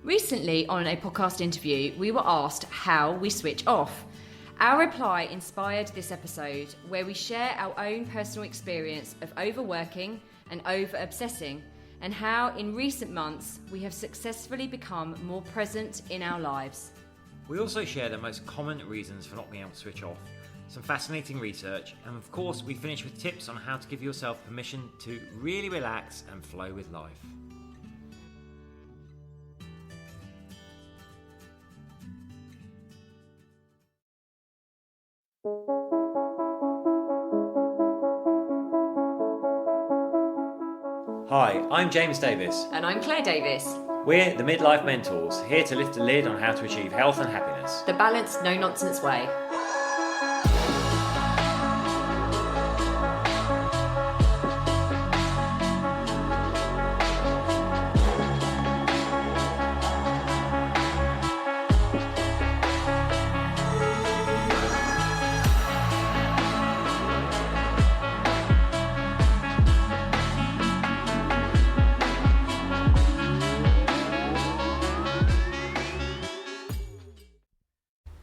Recently, on a podcast interview, we were asked how we switch off. Our reply inspired this episode, where we share our own personal experience of overworking and over-obsessing, and how in recent months we have successfully become more present in our lives. We also share the most common reasons for not being able to switch off, some fascinating research, and of course we finish with tips on how to give yourself permission to really relax and flow with life. Hi, I'm James Davis. And I'm Claire Davis. We're the Midlife Mentors, here to lift the lid on how to achieve health and happiness. The balanced, no-nonsense way.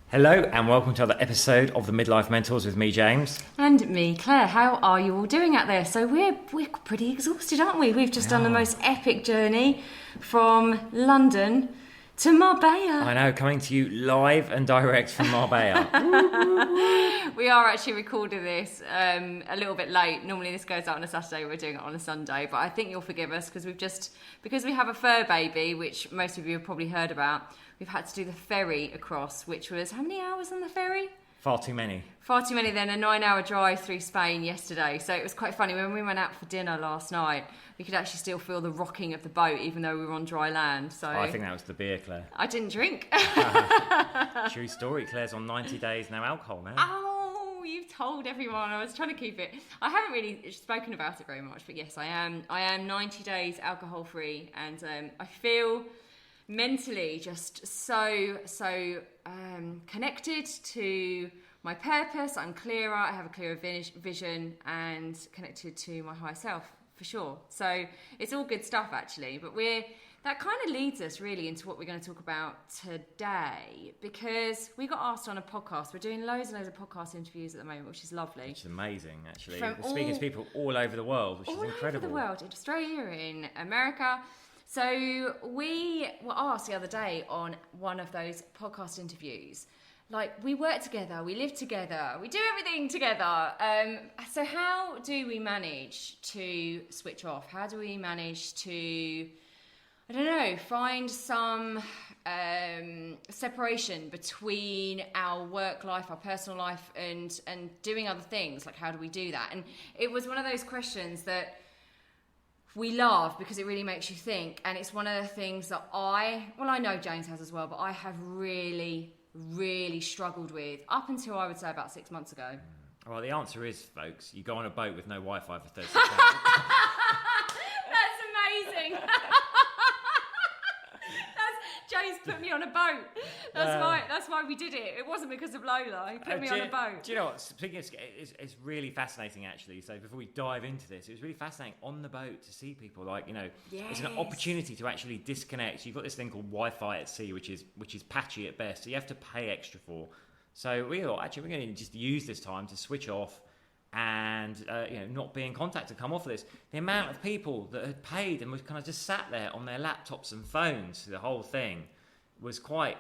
Hello and welcome to another episode of the Midlife Mentors with me, James. And me, Claire. How are you all doing out there? So we're pretty exhausted, aren't we? We've just done the most epic journey from London to Marbella. I know, coming to you live and direct from Marbella. We are actually recording this a little bit late. Normally this goes out on a Saturday, we're doing it on a Sunday, but I think you'll forgive us because because we have a fur baby, which most of you have probably heard about, we've had to do the ferry across, which was how many hours on the ferry? Far too many. Far too many, then a 9-hour drive through Spain yesterday. So it was quite funny. When we went out for dinner last night, we could actually still feel the rocking of the boat, even though we were on dry land. So I think that was the beer, Claire. I didn't drink. True story. Claire's on 90 days, no alcohol now. Oh, you've told everyone. I was trying to keep it. I haven't really spoken about it very much, but yes, I am 90 days alcohol free, and I feel mentally just so connected to my purpose. I'm clearer, I have a clearer vision, and connected to my higher self for sure. So it's all good stuff actually, but that kind of leads us really into what we're going to talk about today, because we got asked on a podcast. We're doing loads and loads of podcast interviews at the moment, which is lovely. Which is amazing, actually. We're speaking to people all over the world, which is incredible. All over the world, in Australia, in America. So we were asked the other day on one of those podcast interviews, like, we work together, we live together, we do everything together. So how do we manage to switch off? How do we manage to, I don't know, find some separation between our work life, our personal life, and doing other things? Like, how do we do that? And it was one of those questions that we love because it really makes you think, and it's one of the things that I know James has as well, but I have really, really struggled with up until I would say about 6 months ago. Well, the answer is, folks, you go on a boat with no Wi-Fi for 36 hours. That's amazing. James put me on a boat. That's why we did it. It wasn't because of Lola. He put me on a boat. Do you know what? Speaking of, it's really fascinating, actually. So before we dive into this, it was really fascinating on the boat to see people. Like, you know, It's an opportunity to actually disconnect. You've got this thing called Wi-Fi at sea, which is patchy at best. So you have to pay extra for. So we thought, actually, we're going to just use this time to switch off and not be in contact, to come off of this. The amount of people that had paid and was kind of just sat there on their laptops and phones, the whole thing was quite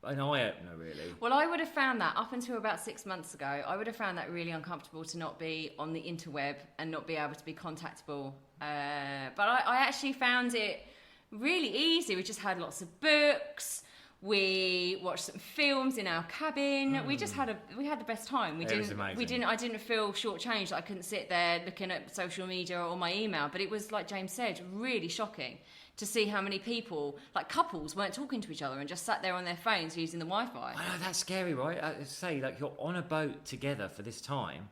an eye-opener, really. Well, I would have found that up until about 6 months ago, I would have found that really uncomfortable to not be on the interweb and not be able to be contactable. But I actually found it really easy. We just had lots of books. We watched some films in our cabin. We had the best time. It was amazing. I didn't feel shortchanged. I couldn't sit there looking at social media or my email. But it was, like James said, really shocking to see how many people, like couples, weren't talking to each other and just sat there on their phones using the Wi-Fi. I know, that's scary, right? I say, like, you're on a boat together for this time,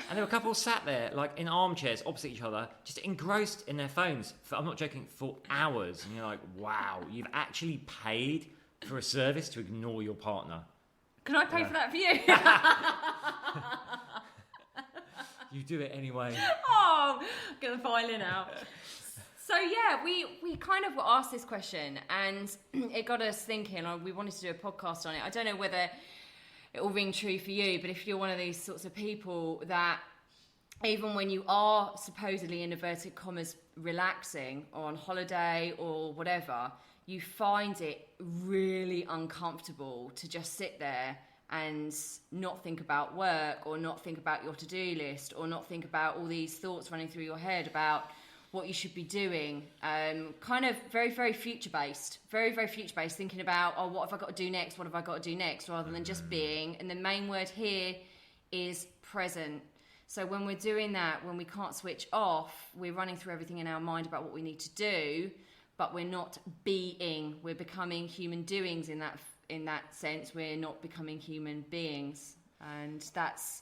and there were couples sat there, like, in armchairs opposite each other, just engrossed in their phones, I'm not joking, for hours. And you're like, wow, you've actually paid for a service to ignore your partner. Can I pay for that for you? You do it anyway. Oh, get the violin out. So yeah, we kind of were asked this question, and it got us thinking. We wanted to do a podcast on it. I don't know whether it will ring true for you, but if you're one of these sorts of people that even when you are supposedly, in inverted commas, relaxing or on holiday or whatever, you find it really uncomfortable to just sit there and not think about work, or not think about your to-do list, or not think about all these thoughts running through your head about what you should be doing. Kind of very, very future-based, thinking about, oh, what have I got to do next? What have I got to do next? Rather than just being. And the main word here is present. So when we're doing that, when we can't switch off, we're running through everything in our mind about what we need to do, but we're not being. We're becoming human doings in that sense. We're not becoming human beings. And that's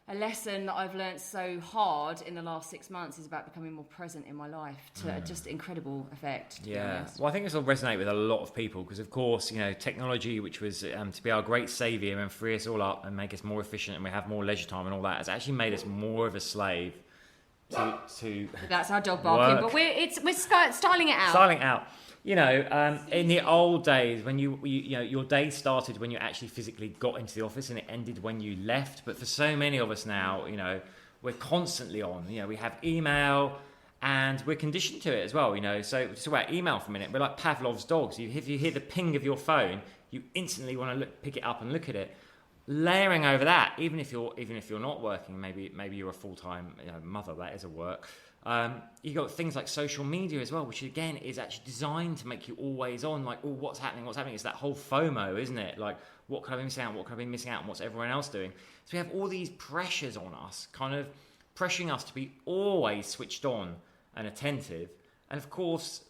a lesson that I've learned so hard in the last 6 months, is about becoming more present in my life, to just incredible effect. Yeah, well, I think this will resonate with a lot of people, because of course, technology, which was to be our great saviour and free us all up and make us more efficient and we have more leisure time and all that, has actually made us more of a slave to that's our dog barking, work. but we're styling it out. Styling out. In the old days, when your day started when you actually physically got into the office, and it ended when you left. But for so many of us now, we're constantly on. We have email, and we're conditioned to it as well. So talk about email for a minute. We're like Pavlov's dogs. If you hear the ping of your phone, you instantly want to pick it up and look at it. Layering over that, even if you're not working, maybe you're a full-time mother, that is a work. You've got things like social media as well, which again is actually designed to make you always on, like, oh, what's happening? It's that whole FOMO, isn't it? Like, what could I be missing out? What could I be missing out? And what's everyone else doing? So we have all these pressures on us, kind of pressuring us to be always switched on and attentive. And of course,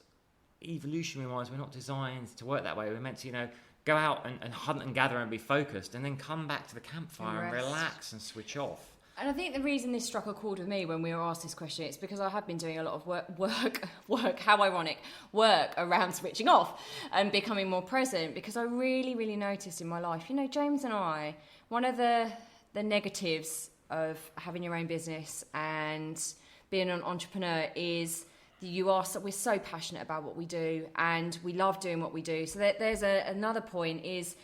evolutionary-wise, we're not designed to work that way. We're meant to, go out and hunt and gather and be focused, and then come back to the campfire and relax and switch off. And I think the reason this struck a chord with me when we were asked this question is because I have been doing a lot of work, how ironic, work around switching off and becoming more present, because I really, really noticed in my life, James and I, one of the negatives of having your own business and being an entrepreneur is we're so passionate about what we do, and we love doing what we do. So there's another point is,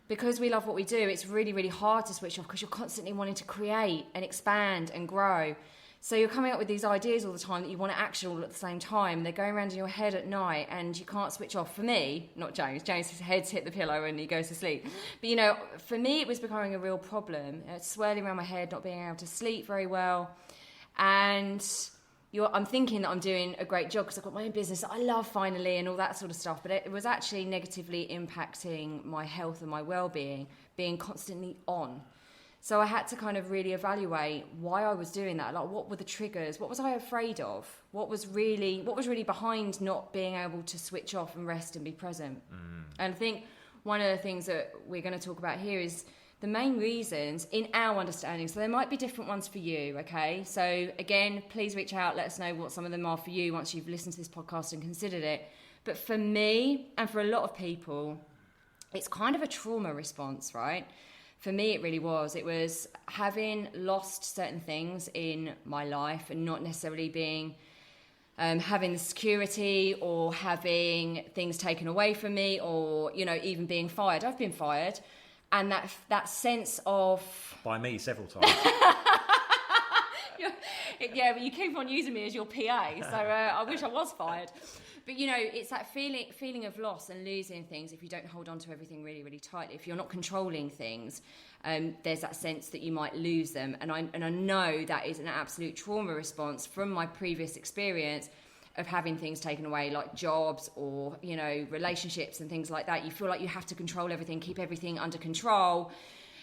because we love what we do, it's really, really hard to switch off, because you're constantly wanting to create and expand and grow. So you're coming up with these ideas all the time that you want to action all at the same time. They're going around in your head at night, and you can't switch off. For me, not James. James' head's hit the pillow and he goes to sleep. But, for me, it was becoming a real problem. It's swirling around my head, not being able to sleep very well. And I'm thinking that I'm doing a great job because I've got my own business that I love finally and all that sort of stuff, but it was actually negatively impacting my health and my well-being, being constantly on. So I had to kind of really evaluate why I was doing that. Like, what were the triggers? What was I afraid of? What was really behind not being able to switch off and rest and be present? And I think one of the things that we're going to talk about here is the main reasons in our understanding. So there might be different ones for you, okay? So again, please reach out, let us know what some of them are for you once you've listened to this podcast and considered it. But for me, and for a lot of people, it's kind of a trauma response, right? For me, it really was. It was having lost certain things in my life and not necessarily being having the security, or having things taken away from me, or even being fired. I've been fired. And that sense of... By me several times. Yeah, but you keep on using me as your PA, so I wish I was fired. But, it's that feeling of loss and losing things if you don't hold on to everything really, really tightly. If you're not controlling things, there's that sense that you might lose them. And I know that is an absolute trauma response from my previous experience of having things taken away, like jobs or, relationships and things like that. You feel like you have to control everything, keep everything under control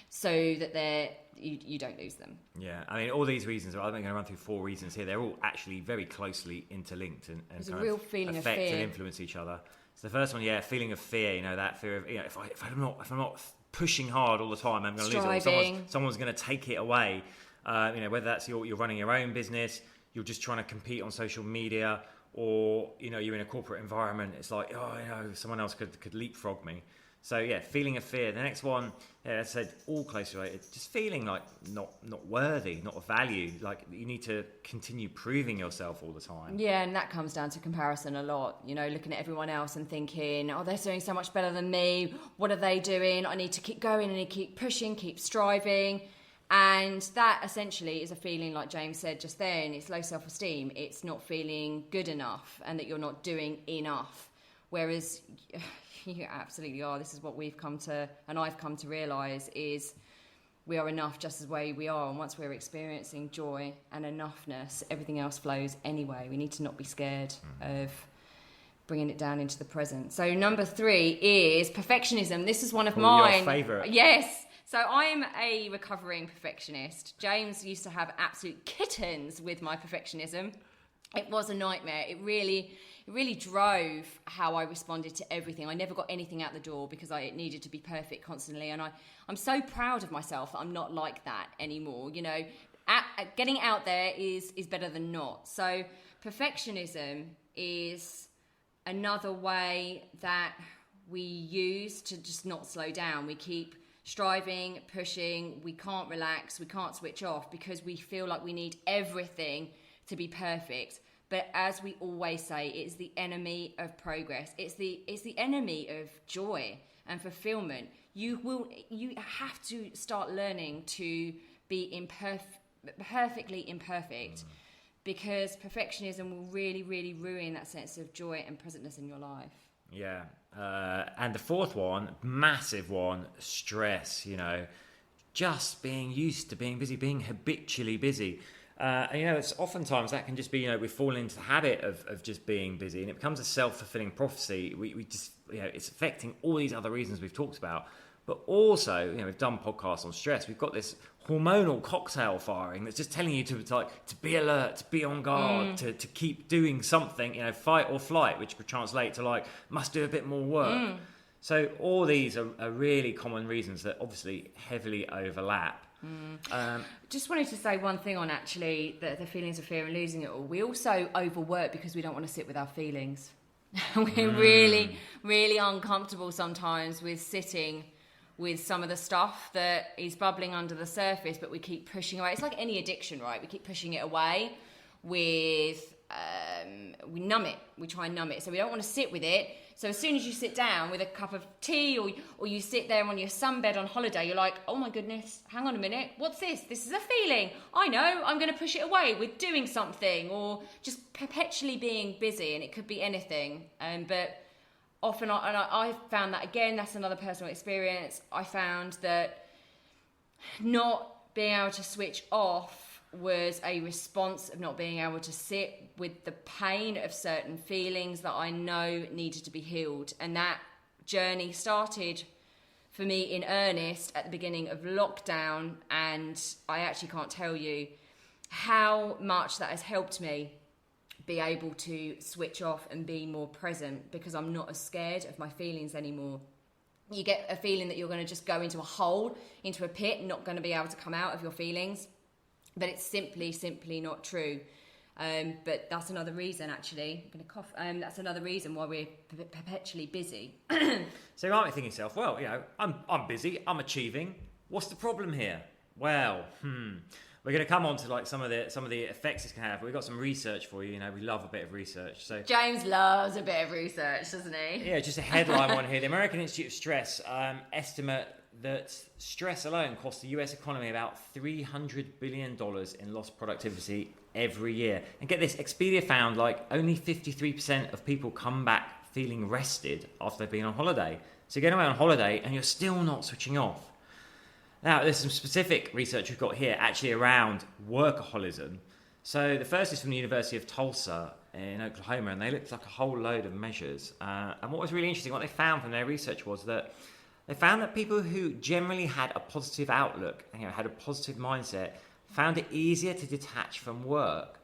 so that you don't lose them. Yeah, I mean, all these reasons, I'm going to run through 4 reasons here. They're all actually very closely interlinked and kind a real feeling affect of fear and influence each other. So the first one, feeling of fear, that fear of, if I'm not pushing hard all the time, I'm going to lose it. Or someone's going to take it away. Whether that's you're running your own business, you're just trying to compete on social media, or you're in a corporate environment. It's like, someone else could leapfrog me. So yeah, feeling of fear. The next one, I said, all closely related. Just feeling like not worthy, not of value. Like you need to continue proving yourself all the time. Yeah, and that comes down to comparison a lot. You know, looking at everyone else and thinking, oh, they're doing so much better than me. What are they doing? I need to keep going. I need to keep pushing, keep striving. And that essentially is a feeling, like James said just then, it's low self-esteem. It's not feeling good enough and that you're not doing enough. Whereas you absolutely are. This is what we've come to, and I've come to realise, is we are enough just as way we are. And once we're experiencing joy and enoughness, everything else flows anyway. We need to not be scared of bringing it down into the present. So number 3 is perfectionism. This is one of mine. Your favourite. Yes. So I'm a recovering perfectionist. James used to have absolute kittens with my perfectionism. It was a nightmare. It really drove how I responded to everything. I never got anything out the door because it needed to be perfect constantly. And I'm so proud of myself that I'm not like that anymore. You know, getting out there is better than not. So perfectionism is another way that we use to just not slow down. We keep striving, pushing, we can't relax, we can't switch off because we feel like we need everything to be perfect. But as we always say, it's the enemy of progress. It's the enemy of joy and fulfillment. You have to start learning to be perfectly imperfect, because perfectionism will really, really ruin that sense of joy and presentness in your life. Yeah. And the fourth one, massive one, stress, you know, just being used to being busy, being habitually busy. And, you know, it's oftentimes that can just be, you know, we fall into the habit of just being busy, and it becomes a self-fulfilling prophecy. We just, you know, it's affecting all these other reasons we've talked about. But also, you know, we've done podcasts on stress. We've got this hormonal cocktail firing that's just telling you to be alert, to be on guard, to keep doing something, you know, fight or flight, which could translate to like, must do a bit more work. So all these are really common reasons that obviously heavily overlap. Just wanted to say one thing on actually the feelings of fear and losing it all. We also overwork because we don't want to sit with our feelings. We're really, really uncomfortable sometimes with sitting with some of the stuff that is bubbling under the surface, but we keep pushing away. It's like any addiction, right? We keep pushing it away we numb it. We try and numb it. So we don't want to sit with it. So as soon as you sit down with a cup of tea or you sit there on your sunbed on holiday, you're like, oh my goodness, hang on a minute. What's this? This is a feeling. I know, I'm going to push it away with doing something or just perpetually being busy. And it could be anything. But often, I found that again, that's another personal experience. I found that not being able to switch off was a response of not being able to sit with the pain of certain feelings that I know needed to be healed. And that journey started for me in earnest at the beginning of lockdown. And I actually can't tell you how much that has helped me be able to switch off and be more present, because I'm not as scared of my feelings anymore. You get a feeling that you're going to just go into a hole, into a pit, not going to be able to come out of your feelings. But it's simply not true. But that's another reason, actually. I'm going to cough. That's another reason why we're perpetually busy. So you might be thinking to yourself, well, you know, I'm busy, I'm achieving. What's the problem here? Well, we're going to come on to like some of the effects this can have. But we've got some research for you. You know, we love a bit of research. So James loves a bit of research, doesn't he? Yeah, just a headline one here. The American Institute of Stress estimate that stress alone costs the US economy about $300 billion in lost productivity every year. And get this, Expedia found like only 53% of people come back feeling rested after they've been on holiday. So you're going away on holiday and you're still not switching off. Now, there's some specific research we've got here actually around workaholism. So the first is from the University of Tulsa in Oklahoma, and they looked like a whole load of measures. And what was really interesting, what they found from their research was that they found that people who generally had a positive outlook, you know, had a positive mindset, found it easier to detach from work.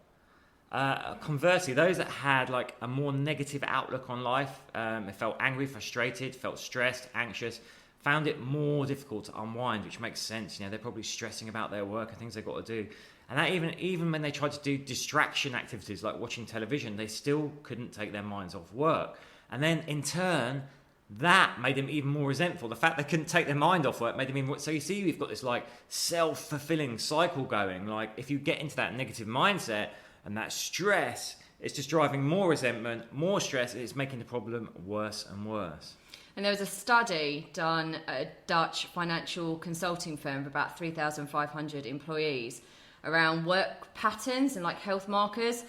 Conversely, those that had like a more negative outlook on life, they felt angry, frustrated, felt stressed, anxious, found it more difficult to unwind, which makes sense. You know, they're probably stressing about their work and things they've got to do. And that even when they tried to do distraction activities like watching television, they still couldn't take their minds off work. And then in turn, that made them even more resentful. The fact they couldn't take their mind off work made them even more. So you see, we've got this like self-fulfilling cycle going. Like if you get into that negative mindset and that stress, it's just driving more resentment, more stress, and it's making the problem worse and worse. And there was a study done at a Dutch financial consulting firm of about 3,500 employees around work patterns and like health markers.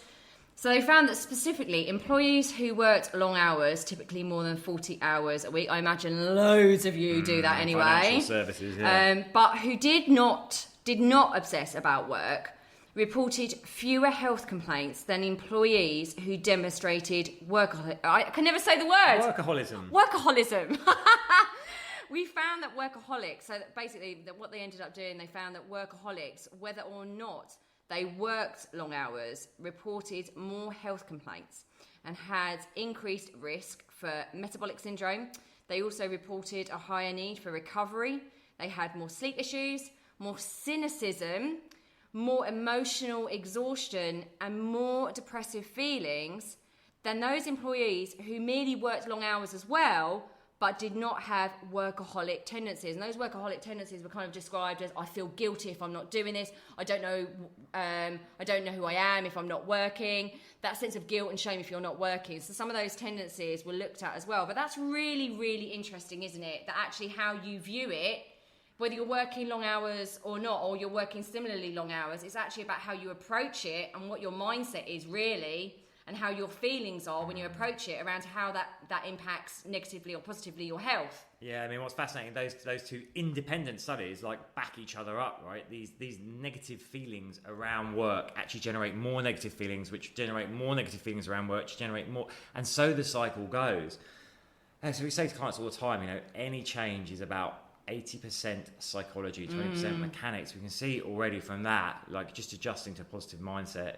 So they found that specifically employees who worked long hours, typically more than 40 hours a week, I imagine loads of you do that anyway. Financial services, yeah. But who did not obsess about work, reported fewer health complaints than employees who demonstrated I can never say the word. Workaholism. We found that workaholics, so that basically what they ended up doing, they found that workaholics, whether or not they worked long hours, reported more health complaints and had increased risk for metabolic syndrome. They also reported a higher need for recovery. They had more sleep issues, more cynicism, more emotional exhaustion, and more depressive feelings than those employees who merely worked long hours as well, but did not have workaholic tendencies. And those workaholic tendencies were kind of described as, I feel guilty if I'm not doing this. I don't know who I am if I'm not working. That sense of guilt and shame if you're not working. So some of those tendencies were looked at as well. But that's really, really interesting, isn't it? That actually how you view it, whether you're working long hours or not, or you're working similarly long hours, it's actually about how you approach it and what your mindset is really, and how your feelings are when you approach it around how that impacts negatively or positively your health. Yeah, I mean, what's fascinating, those two independent studies like back each other up, right? These negative feelings around work actually generate more negative feelings, which generate more negative feelings around work, which generate more, and so the cycle goes. And so we say to clients all the time, any change is about 80% psychology, 20% mechanics. We can see already from that, like just adjusting to a positive mindset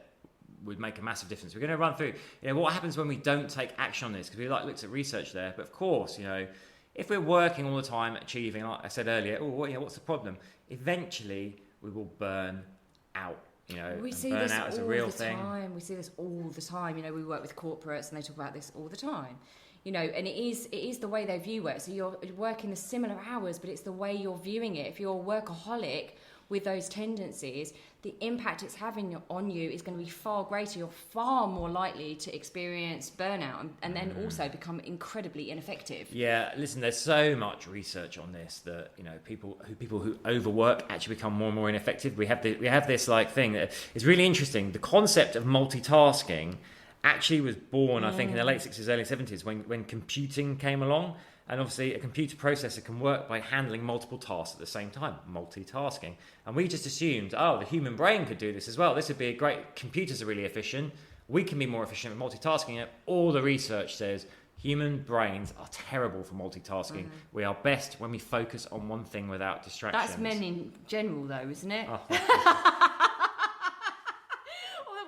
would make a massive difference. We're going to run through, what happens when we don't take action on this, because we looked at research there. But of course, if we're working all the time, achieving, like I said earlier, what's the problem? Eventually, we will burn out. We see burnout this is a all real the thing. time. We see this all the time. We work with corporates, and they talk about this all the time. And it is the way they view it. So you're working the similar hours, but it's the way you're viewing it. If you're a workaholic with those tendencies, the impact it's having on you is going to be far greater. You're far more likely to experience burnout and then also become incredibly ineffective. Yeah, listen, there's so much research on this that people who overwork actually become more and more ineffective. We have this like thing that is really interesting. The concept of multitasking actually was born, I think, in the late 60s, early 70s when computing came along. And obviously a computer processor can work by handling multiple tasks at the same time, multitasking. And we just assumed, the human brain could do this as well. This would be a great, computers are really efficient. We can be more efficient with multitasking. And all the research says human brains are terrible for multitasking. We are best when we focus on one thing without distractions. That's men in general though, isn't it? All the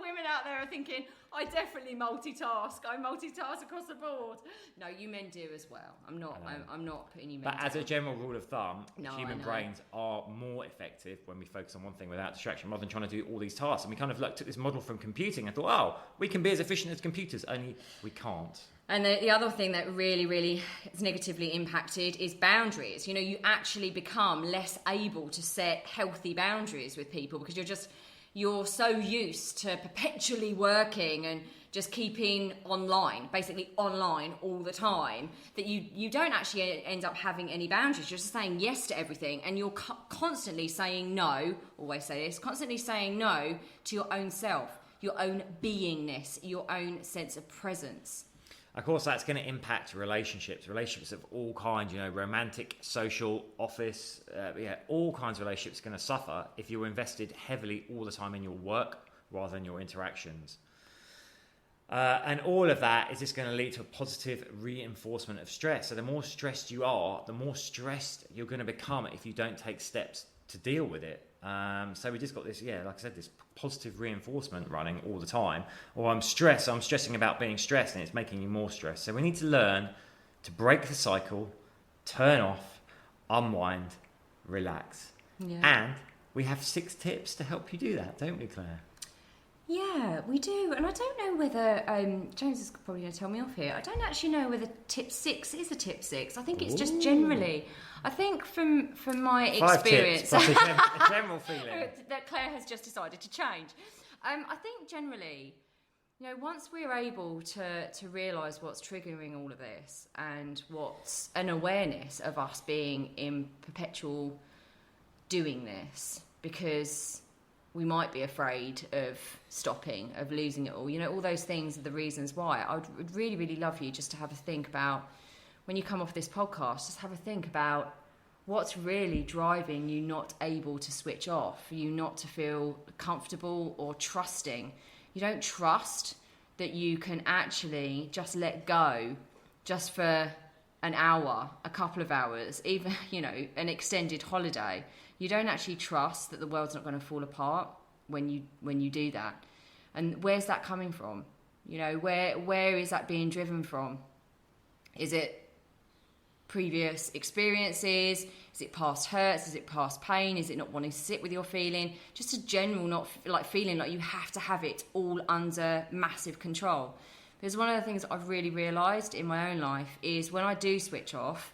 women out there are thinking, I definitely multitask. I multitask across the board. No, you men do as well. I'm not putting you men But as a general rule of thumb, human brains are more effective when we focus on one thing without distraction, rather than trying to do all these tasks. And we kind of took this model from computing and thought, we can be as efficient as computers, only we can't. And the other thing that really, really is negatively impacted is boundaries. You actually become less able to set healthy boundaries with people because you're so used to perpetually working and just keeping basically online all the time, that you don't actually end up having any boundaries. You're just saying yes to everything, and you're constantly saying no, always say this, constantly saying no to your own self, your own beingness, your own sense of presence. Of course, that's going to impact relationships of all kinds, romantic, social, office, all kinds of relationships are going to suffer if you're invested heavily all the time in your work rather than your interactions. And all of that is just going to lead to a positive reinforcement of stress. So the more stressed you are, the more stressed you're going to become if you don't take steps to deal with it. So we just got this, like I said, this positive reinforcement running all the time. Or I'm stressing about being stressed, and it's making you more stressed. So we need to learn to break the cycle, turn off, unwind, relax. Yeah. And we have 6 tips to help you do that, don't we, Claire? Yeah, we do. And I don't know whether, James is probably going to tell me off here, I don't actually know whether tip 6 is a tip 6. I think it's just generally, I think from my experience... 5 tips, a general feeling. that Claire has just decided to change. I think generally, once we're able to realise what's triggering all of this and what's an awareness of us being in perpetual doing this, because we might be afraid of stopping, of losing it all. All those things are the reasons why. I would really, really love you just to have a think about, when you come off this podcast, just have a think about what's really driving you not able to switch off, for you not to feel comfortable or trusting. You don't trust that you can actually just let go just for an hour, a couple of hours, even, an extended holiday. You don't actually trust that the world's not going to fall apart when you do that. And where's that coming from? Where is that being driven from? Is it previous experiences? Is it past hurts? Is it past pain? Is it not wanting to sit with your feeling? Just a general not like feeling like you have to have it all under massive control. Because one of the things I've really realised in my own life is when I do switch off,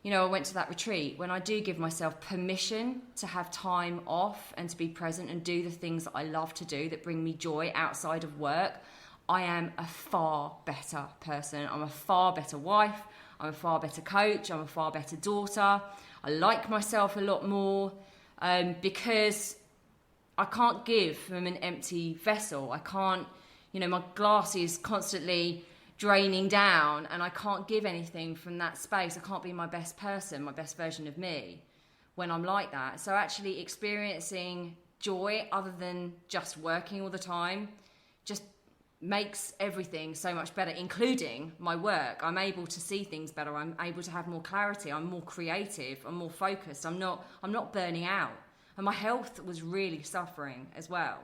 I went to that retreat, when I do give myself permission to have time off and to be present and do the things that I love to do that bring me joy outside of work, I am a far better person. I'm a far better wife. I'm a far better coach. I'm a far better daughter. I like myself a lot more because I can't give from an empty vessel. I can't, my glass is constantly draining down and I can't give anything from that space. I can't be my best person, my best version of me when I'm like that. So actually experiencing joy other than just working all the time just makes everything so much better, including my work. I'm able to see things better. I'm able to have more clarity. I'm more creative. I'm more focused. I'm not burning out. And my health was really suffering as well.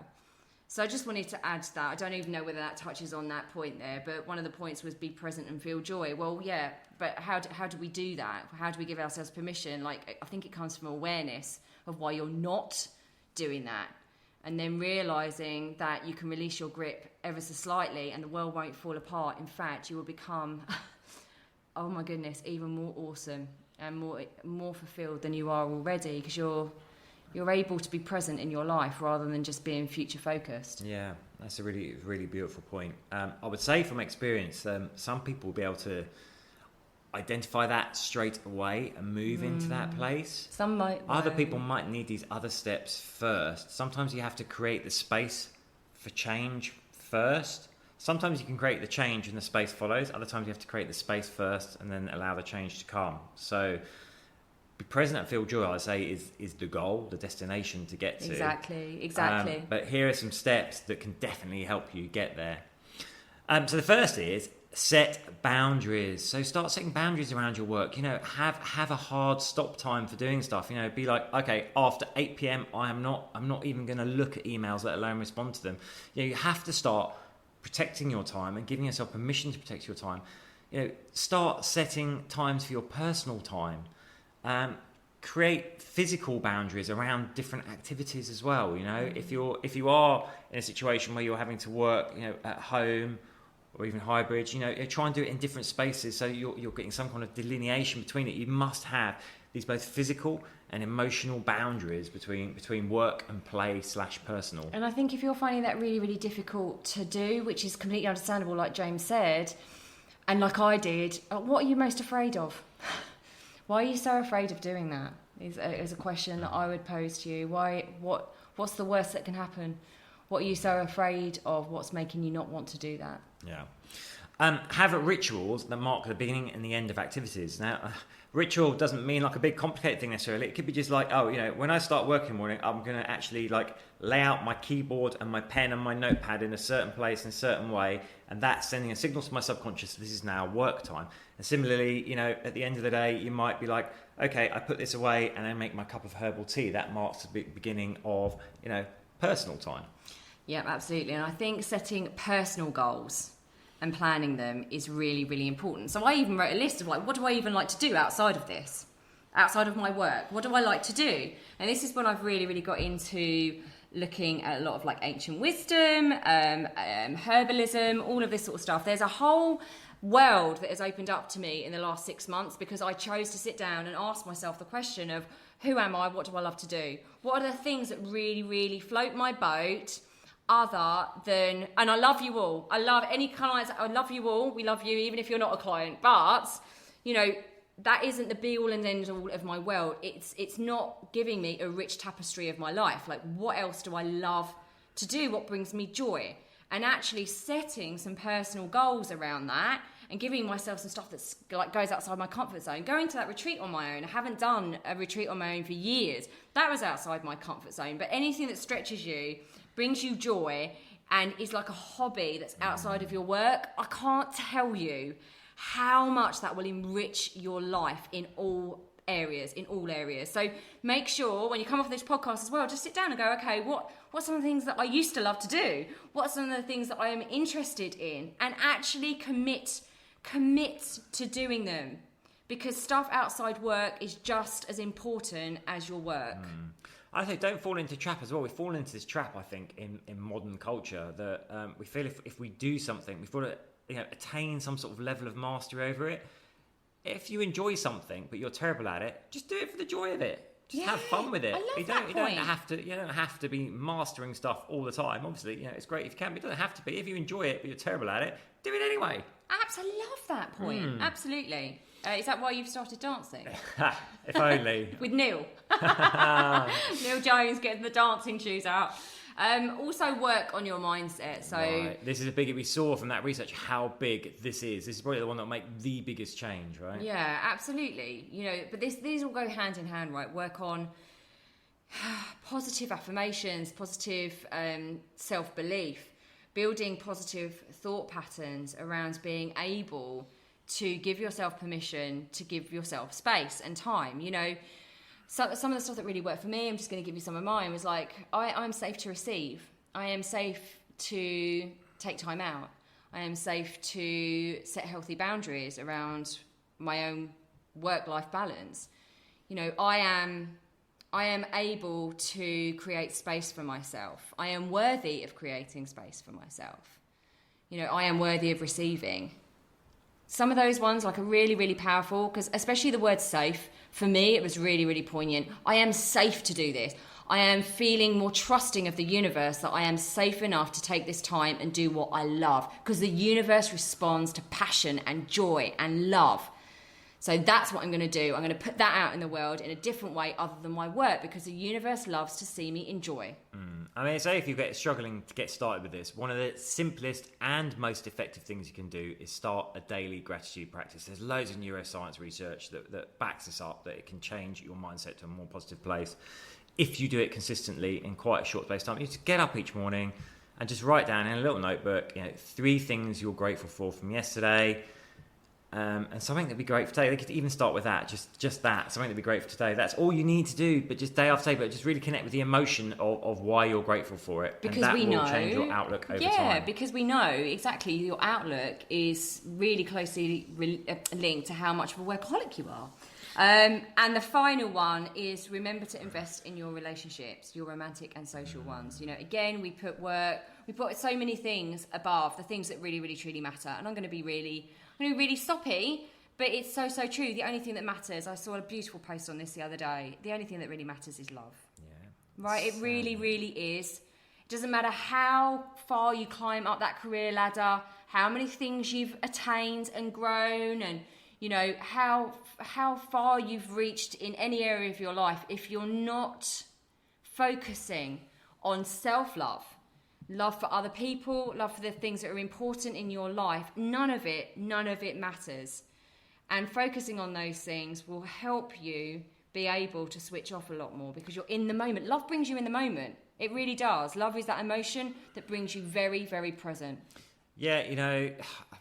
So I just wanted to add to that. I don't even know whether that touches on that point there, but one of the points was be present and feel joy. Well, yeah, but how do we do that? How do we give ourselves permission? Like, I think it comes from awareness of why you're not doing that. And then realising that you can release your grip ever so slightly and the world won't fall apart. In fact, you will become, oh my goodness, even more awesome and more fulfilled than you are already, because you're able to be present in your life rather than just being future focused. Yeah, that's a really, really beautiful point. I would say from experience, some people will be able to identify that straight away and move into that place. Some might. Other people might need these other steps first. Sometimes you have to create the space for change first. Sometimes you can create the change and the space follows. Other times you have to create the space first and then allow the change to come. So be present and feel joy, I say, is the goal, the destination to get to. Exactly. But here are some steps that can definitely help you get there. So the first is set boundaries. So start setting boundaries around your work. Have a hard stop time for doing stuff. Be like, okay, after 8 p.m. I'm not even going to look at emails, let alone respond to them. You have to start protecting your time and giving yourself permission to protect your time. Start setting times for your personal time. Create physical boundaries around different activities as well. If you are in a situation where you're having to work, at home or even hybrid, try and do it in different spaces so you're getting some kind of delineation between it. You must have these both physical and emotional boundaries between work and play / personal. And I think if you're finding that really, really difficult to do, which is completely understandable, like James said, and like I did, what are you most afraid of? Why are you so afraid of doing that? Is a question that I would pose to you. What's the worst that can happen? What are you so afraid of? What's making you not want to do that? Yeah. Have rituals that mark the beginning and the end of activities. Now, ritual doesn't mean like a big complicated thing necessarily. It could be just like, when I start work in the morning, I'm going to actually like lay out my keyboard and my pen and my notepad in a certain place in a certain way. And that's sending a signal to my subconscious, this is now work time. And similarly, at the end of the day, you might be like, okay, I put this away and I make my cup of herbal tea. That marks the beginning of, personal time. Yeah, absolutely. And I think setting personal goals and planning them is really, really important. So I even wrote a list of like, what do I even like to do outside of this? Outside of my work? What do I like to do? And this is when I've really, really got into looking at a lot of like ancient wisdom, herbalism, all of this sort of stuff. There's a whole world that has opened up to me in the last 6 months because I chose to sit down and ask myself the question of who am I? What do I love to do? What are the things that really, really float my boat other than, and I love you all. I love any clients. I love you all. We love you, even if you're not a client. But, you know, that isn't the be all and end all of my world. It's not giving me a rich tapestry of my life. Like, what else do I love to do? What brings me joy? And actually setting some personal goals around that and giving myself some stuff that's like goes outside my comfort zone. Going to that retreat on my own. I haven't done a retreat on my own for years. That was outside my comfort zone. But anything that stretches you, brings you joy, and is like a hobby that's outside of your work, I can't tell you how much that will enrich your life in all areas. So make sure when you come off this podcast as well, just sit down and go, okay, what's some of the things that I used to love to do? What's some of the things that I am interested in? And actually commit to doing them, because stuff outside work is just as important as your work. I think don't fall into trap as well. We fall into this trap, I think, in modern culture that we feel if we do something, we've got to attain some sort of level of mastery over it. If you enjoy something but you're terrible at it, just do it for the joy of it. Just have fun with it. I love you that point. don't have to be mastering stuff all the time. Obviously, it's great if you can, but it doesn't have to be. If you enjoy it but you're terrible at it, do it anyway. I love that point. Absolutely. Is that why you've started dancing? If only. With Neil. Neil Jones getting the dancing shoes out. Also work on your mindset. So right. This is a big, we saw from that research how big this is. This is probably the one that will make the biggest change, right? Yeah, absolutely. But these all go hand in hand, right? Work on positive affirmations, positive self-belief, building positive thought patterns around being able to give yourself permission, to give yourself space and time. So, some of the stuff that really worked for me, I'm just going to give you some of mine, was like, I'm safe to receive. I am safe to take time out. I am safe to set healthy boundaries around my own work-life balance. I am able to create space for myself. I am worthy of creating space for myself. I am worthy of receiving. Some of those ones are really, really powerful, because especially the word safe, for me, it was really, really poignant. I am safe to do this. I am feeling more trusting of the universe that I am safe enough to take this time and do what I love, because the universe responds to passion and joy and love. So that's what I'm going to do. I'm going to put that out in the world in a different way other than my work, because the universe loves to see me enjoy. I mean, say if you're struggling to get started with this, one of the simplest and most effective things you can do is start a daily gratitude practice. There's loads of neuroscience research that backs this up, that it can change your mindset to a more positive place if you do it consistently in quite a short space of time. You just get up each morning and just write down in a little notebook, 3 things you're grateful for from yesterday. And something that'd be great for today. They could even start with that, just that, something that'd be great for today. That's all you need to do, but just day after day, but just really connect with the emotion of why you're grateful for it. Because and that we will know, change your outlook over time. Yeah, because we know exactly your outlook is really closely linked to how much of a workaholic you are. And the final one is remember to invest in your relationships, your romantic and social ones. Again, we put so many things above the things that really, really, truly matter. And I'm going to be really soppy, but it's so true. The only thing that matters, I saw a beautiful post on this the other day, the only thing that really matters is love. Yeah. Right? It really, really is. It doesn't matter how far you climb up that career ladder, how many things you've attained and grown, and how far you've reached in any area of your life. If you're not focusing on self-love, love for other people, love for the things that are important in your life, none of it matters. And focusing on those things will help you be able to switch off a lot more, because you're in the moment. Love brings you in the moment. It really does. Love is that emotion that brings you very, very present. Yeah,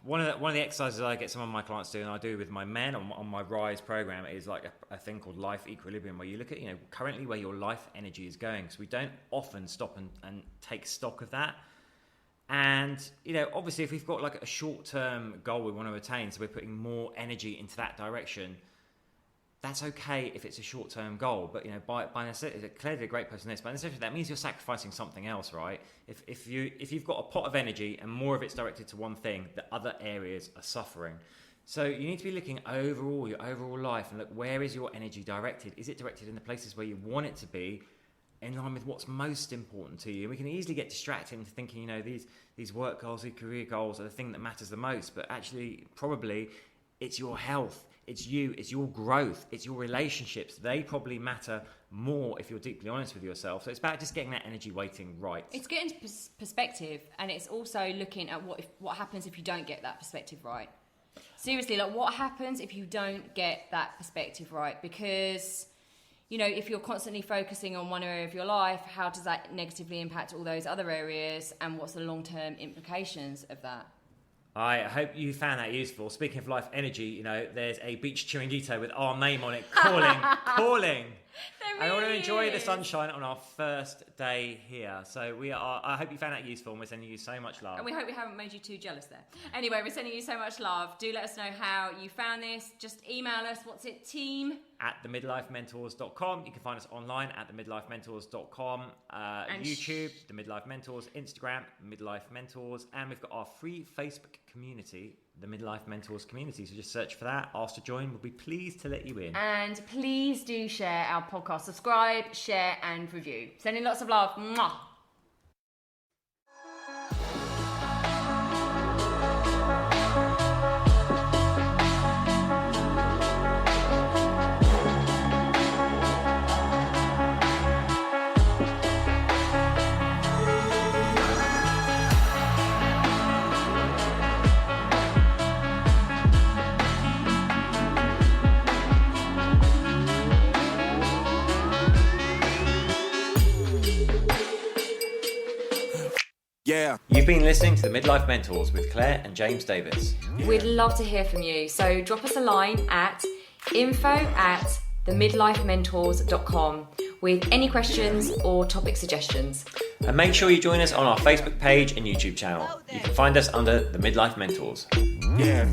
one of the exercises I get some of my clients to do, and I do with my men on my Rise program, is like a thing called life equilibrium, where you look at currently where your life energy is going, because we don't often stop and take stock of that. And obviously if we've got like a short-term goal we want to attain, so we're putting more energy into that direction, that's okay if it's a short-term goal, but by necessity, clearly a great person this, but necessarily that means you're sacrificing something else, right? If you've got a pot of energy and more of it's directed to one thing, the other areas are suffering. So you need to be looking overall, your overall life, and look, where is your energy directed? Is it directed in the places where you want it to be, in line with what's most important to you? And we can easily get distracted into thinking, these work goals, these career goals are the thing that matters the most, but actually probably it's your health. It's you, it's your growth, it's your relationships. They probably matter more if you're deeply honest with yourself. So it's about just getting that energy weighting right. It's getting perspective, and it's also looking at what happens if you don't get that perspective right. Seriously, like what happens if you don't get that perspective right? Because, if you're constantly focusing on one area of your life, how does that negatively impact all those other areas, and what's the long-term implications of that? I hope you found that useful. Speaking of life energy, there's a beach chiringuito with our name on it calling. There I want to really enjoy the is. sunshine on our first day here. So I hope you found that useful, and we're sending you so much love. And we hope we haven't made you too jealous there. Anyway, we're sending you so much love. Do let us know how you found this. Just email us. What's it, team? At themidlifementors.com. You can find us online at themidlifementors.com, YouTube, The Midlife Mentors, Instagram, Midlife Mentors, and we've got our free Facebook community, The Midlife Mentors community. So just search for that, ask to join. We'll be pleased to let you in. And please do share our podcast. Subscribe, share, and review. Sending lots of love. Mwah. Yeah. You've been listening to The Midlife Mentors with Claire and James Davis. We'd love to hear from you. So drop us a line at info@themidlifementors.com with any questions or topic suggestions. And make sure you join us on our Facebook page and YouTube channel. You can find us under The Midlife Mentors. Yeah.